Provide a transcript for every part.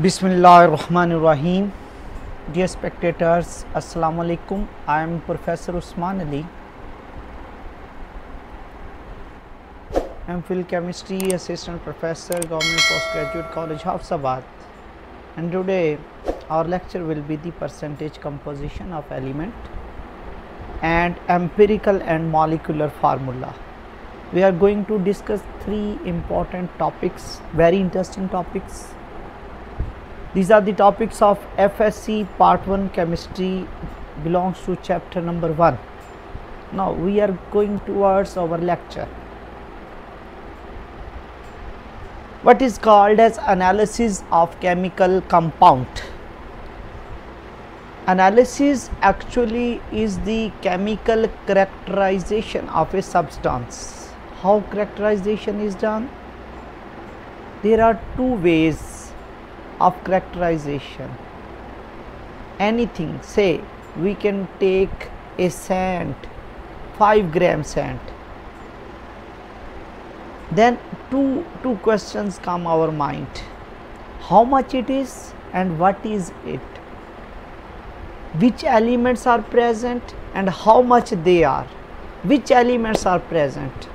Bismillahirrahmanirrahim. Dear spectators, Assalamu alaikum. I am Professor Usman Ali. MPhil Chemistry Assistant Professor, Government Postgraduate College, Hafsabad. And today our lecture will be the percentage composition of element and empirical and molecular formula. We are going to discuss three important topics, very interesting topics. These are the topics of FSC Part 1 Chemistry, belongs to chapter number 1. Now we are going towards our lecture. What is called as analysis of chemical compound? Analysis actually is the chemical characterization of a substance. How characterization is done? There are two ways of characterization. Anything, say we can take a sand, 5 gram sand, then two questions come our mind: how much it is and what is it, which elements are present and how much they are, which elements are present,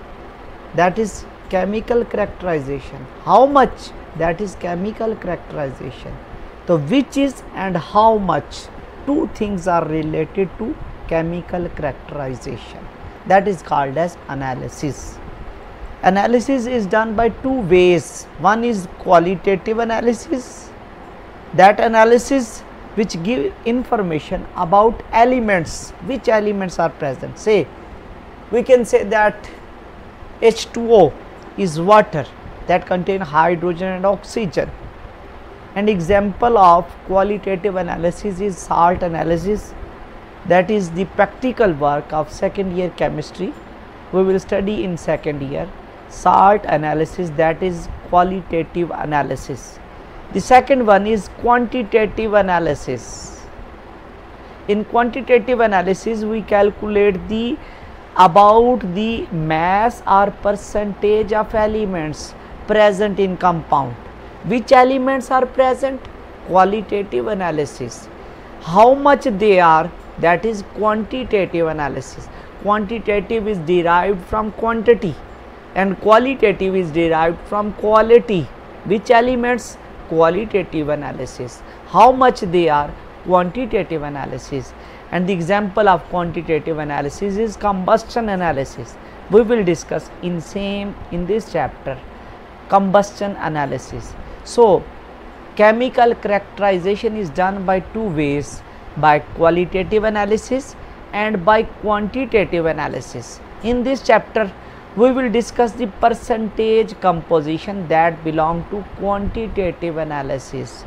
that is chemical characterization. How much, that is chemical characterization. So which is and how much, two things are related to chemical characterization. That is called as analysis. Analysis is done by two ways. One is qualitative analysis, that analysis which give information about elements, which elements are present. Say we can say that H2O is water that contain hydrogen and oxygen. An example of qualitative analysis is salt analysis, that is the practical work of second year chemistry. We will study in second year salt analysis, that is qualitative analysis. The second one is quantitative analysis. In quantitative analysis we calculate about the mass or percentage of elements present in compound. Which elements are present? Qualitative analysis. How much they are? That is quantitative analysis. Quantitative is derived from quantity and qualitative is derived from quality. Which elements? Qualitative analysis. How much they are? Quantitative analysis. And the example of quantitative analysis is combustion analysis. We will discuss in this chapter combustion analysis. So chemical characterization is done by two ways, by qualitative analysis and by quantitative analysis. In this chapter we will discuss the percentage composition that belong to quantitative analysis,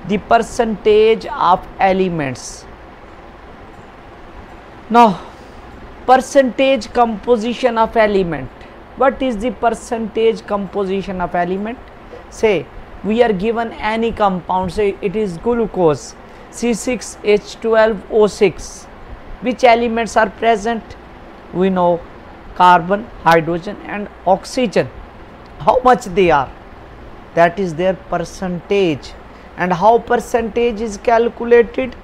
the percentage of elements. Now percentage composition of element. What is the percentage composition of element? Say we are given any compound, say it is glucose C6H12O6. Which elements are present? We know carbon, hydrogen and oxygen. How much they are? That is their percentage. And how percentage is calculated?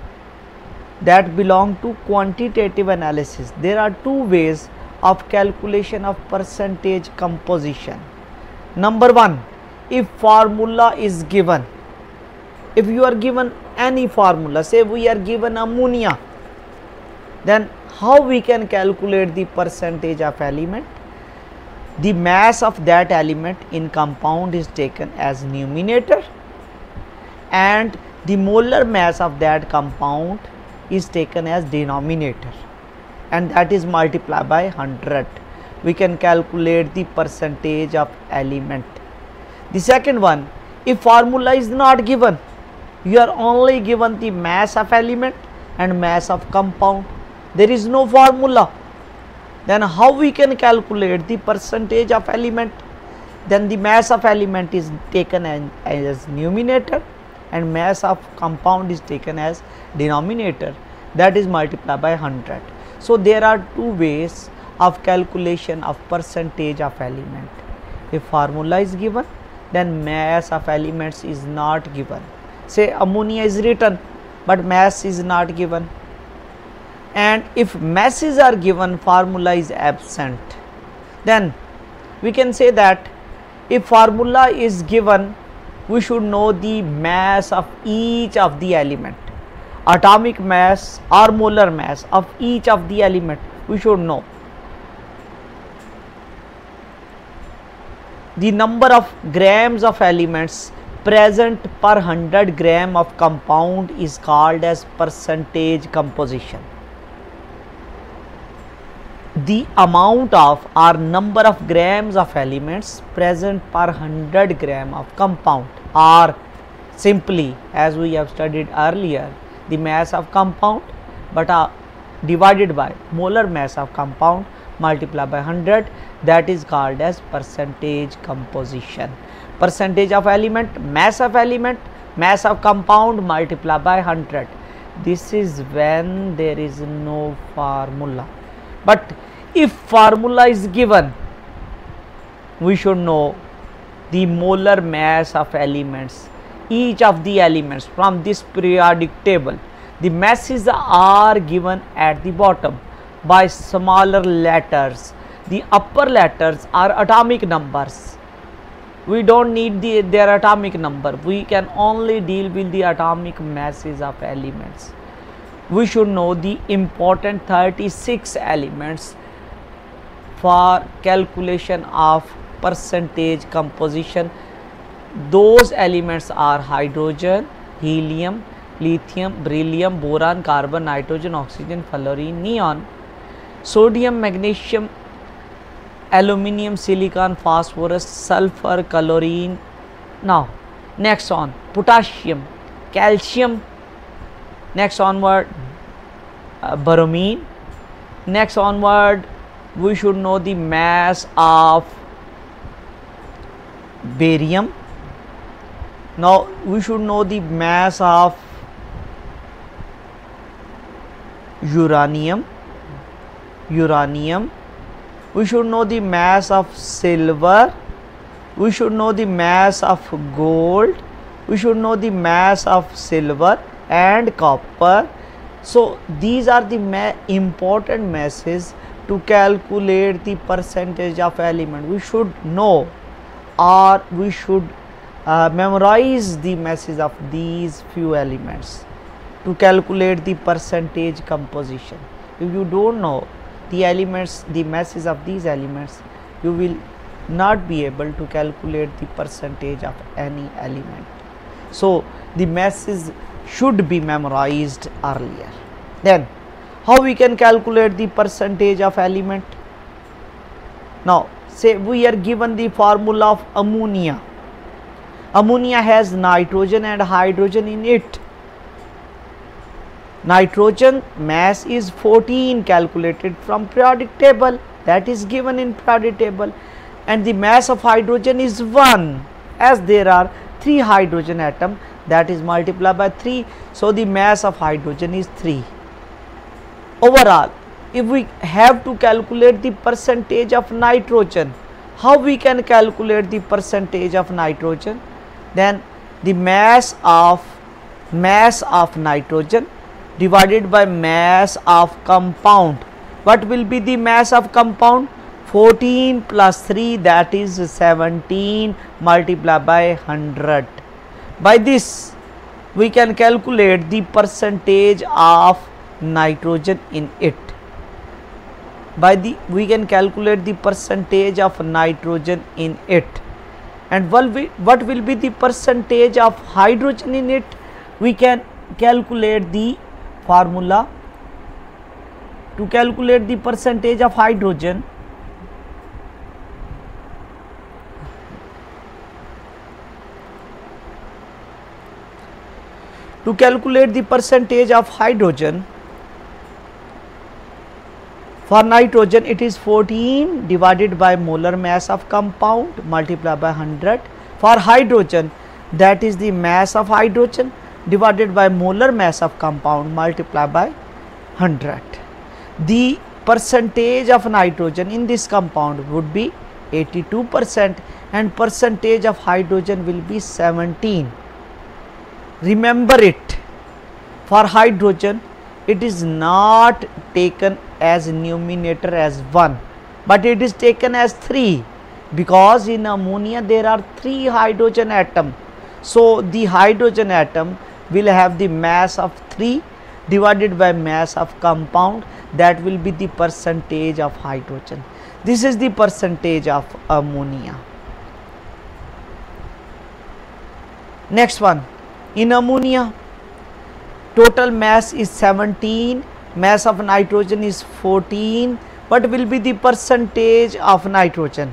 That belong to quantitative analysis. There are two ways of calculation of percentage composition. Number one, if formula is given, if you are given any formula, say we are given ammonia, then how we can calculate the percentage of element? The mass of that element in compound is taken as numerator and the molar mass of that compound is taken as denominator, and that is multiplied by 100. We can calculate the percentage of element. The second one, if formula is not given, you are only given the mass of element and mass of compound, there is no formula, then how we can calculate the percentage of element? Then the mass of element is taken as numerator and mass of compound is taken as denominator, that is multiplied by 100. So there are two ways of calculation of percentage of element. If formula is given, then mass of elements is not given, say ammonia is written but mass is not given, and if masses are given, formula is absent. Then we can say that if formula is given, we should know the mass of each of the element, atomic mass or molar mass of each of the element we should know. The number of grams of elements present per 100 gram of compound is called as percentage composition. The amount of or number of grams of elements present per 100 gram of compound, or simply as we have studied earlier, the mass of compound, but divided by molar mass of compound multiplied by 100, that is called as percentage composition. Percentage of element, mass of compound multiplied by 100. This is when there is no formula. But if formula is given, we should know the molar mass of elements, each of the elements from this periodic table. The masses are given at the bottom by smaller letters. The upper letters are atomic numbers. We don't need their atomic number. We can only deal with the atomic masses of elements. We should know the important 36 elements for calculation of percentage composition. Those elements are hydrogen, helium, lithium, beryllium, boron, carbon, nitrogen, oxygen, fluorine, neon, sodium, magnesium, aluminium, silicon, phosphorus, sulfur, chlorine. Now next on potassium, calcium, next onward bromine. Next onward we should know the mass of barium. Now we should know the mass of uranium. We should know the mass of silver. We should know the mass of gold. We should know the mass of silver and copper. So these are the important masses to calculate the percentage of element. We should know, or we should memorize the masses of these few elements to calculate the percentage composition. If you don't know the elements, the masses of these elements, you will not be able to calculate the percentage of any element. So the masses should be memorized earlier. Then how we can calculate the percentage of element? Now say we are given the formula of ammonia. Ammonia has nitrogen and hydrogen in it. Nitrogen mass is 14 calculated from periodic table, that is given in periodic table, and the mass of hydrogen is 1, as there are 3 hydrogen atom, that is multiplied by 3. So the mass of hydrogen is 3. Overall, if we have to calculate the percentage of nitrogen, how we can calculate the percentage of nitrogen? Then the mass of nitrogen divided by mass of compound. What will be the mass of compound? 14 plus 3, that is 17 multiplied by 100. By this we can calculate the percentage of nitrogen in it. We can calculate the percentage of nitrogen in it. And what will be the percentage of hydrogen in it? We can calculate the formula to calculate the percentage of hydrogen. To calculate the percentage of hydrogen, for nitrogen it is 14 divided by molar mass of compound multiplied by 100. For hydrogen, that is the mass of hydrogen divided by molar mass of compound multiplied by 100. The percentage of nitrogen in this compound would be 82% and percentage of hydrogen will be 17. Remember it, for hydrogen it is not taken as numerator as 1, but it is taken as 3, because in ammonia there are 3 hydrogen atom. So the hydrogen atom will have the mass of 3 divided by mass of compound, that will be the percentage of hydrogen. This is the percentage of ammonia. Next one, in ammonia total mass is 17, mass of nitrogen is 14. What will be the percentage of nitrogen?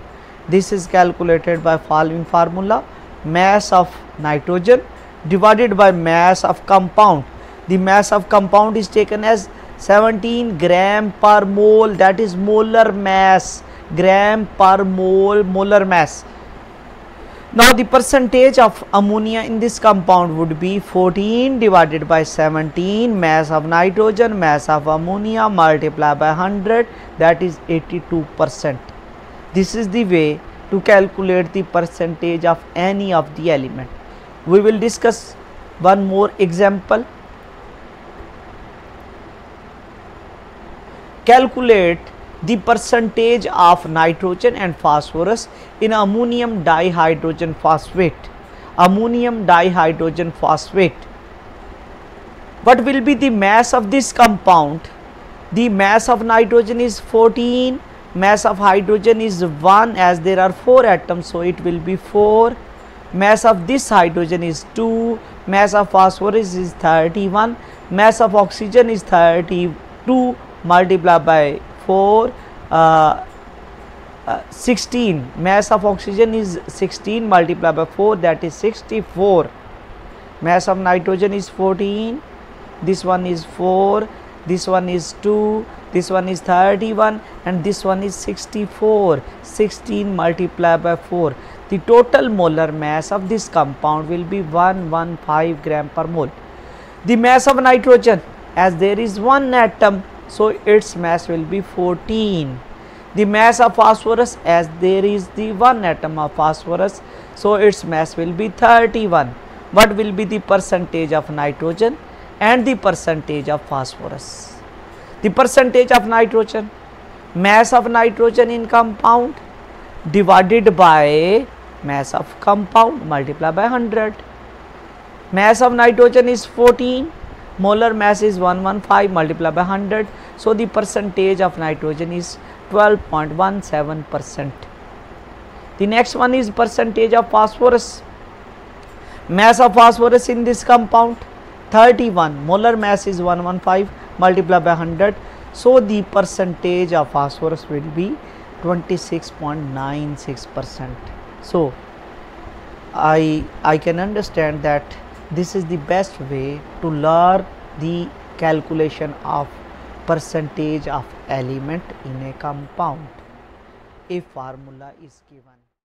This is calculated by following formula: mass of nitrogen divided by mass of compound. The mass of compound is taken as 17 gram per mole, that is molar mass, gram per mole, molar mass. Now the percentage of ammonia in this compound would be 14 divided by 17, mass of nitrogen, mass of ammonia, multiplied by 100, that is 82%. This is the way to calculate the percentage of any of the element. We will discuss one more example. Calculate the percentage of nitrogen and phosphorus in ammonium dihydrogen phosphate. Ammonium dihydrogen phosphate. What will be the mass of this compound? The mass of nitrogen is 14, mass of hydrogen is 1, as there are 4 atoms, so it will be 4. Mass of this hydrogen is 2, mass of phosphorus is 31, mass of oxygen is 32, multiplied by 4, 16, mass of oxygen is 16, multiplied by 4, that is 64. Mass of nitrogen is 14, this one is 4, this one is 2, this one is 31, and this one is 64. 16 multiplied by 4. The total molar mass of this compound will be 115 gram per mole. The mass of nitrogen, as there is 1 atom, so its mass will be 14. The mass of phosphorus, as there is the 1 atom of phosphorus, so its mass will be 31. What will be the percentage of nitrogen and the percentage of phosphorus? The percentage of nitrogen, mass of nitrogen in compound divided by mass of compound multiplied by 100. Mass of nitrogen is 14, molar mass is 115 multiplied by 100. So the percentage of nitrogen is 12.17%. The next one is percentage of phosphorus. Mass of phosphorus in this compound 31, molar mass is 115 multiplied by 100. So the percentage of phosphorus will be 26.96%. So I can understand that this is the best way to learn the calculation of percentage of element in a compound. A formula is given.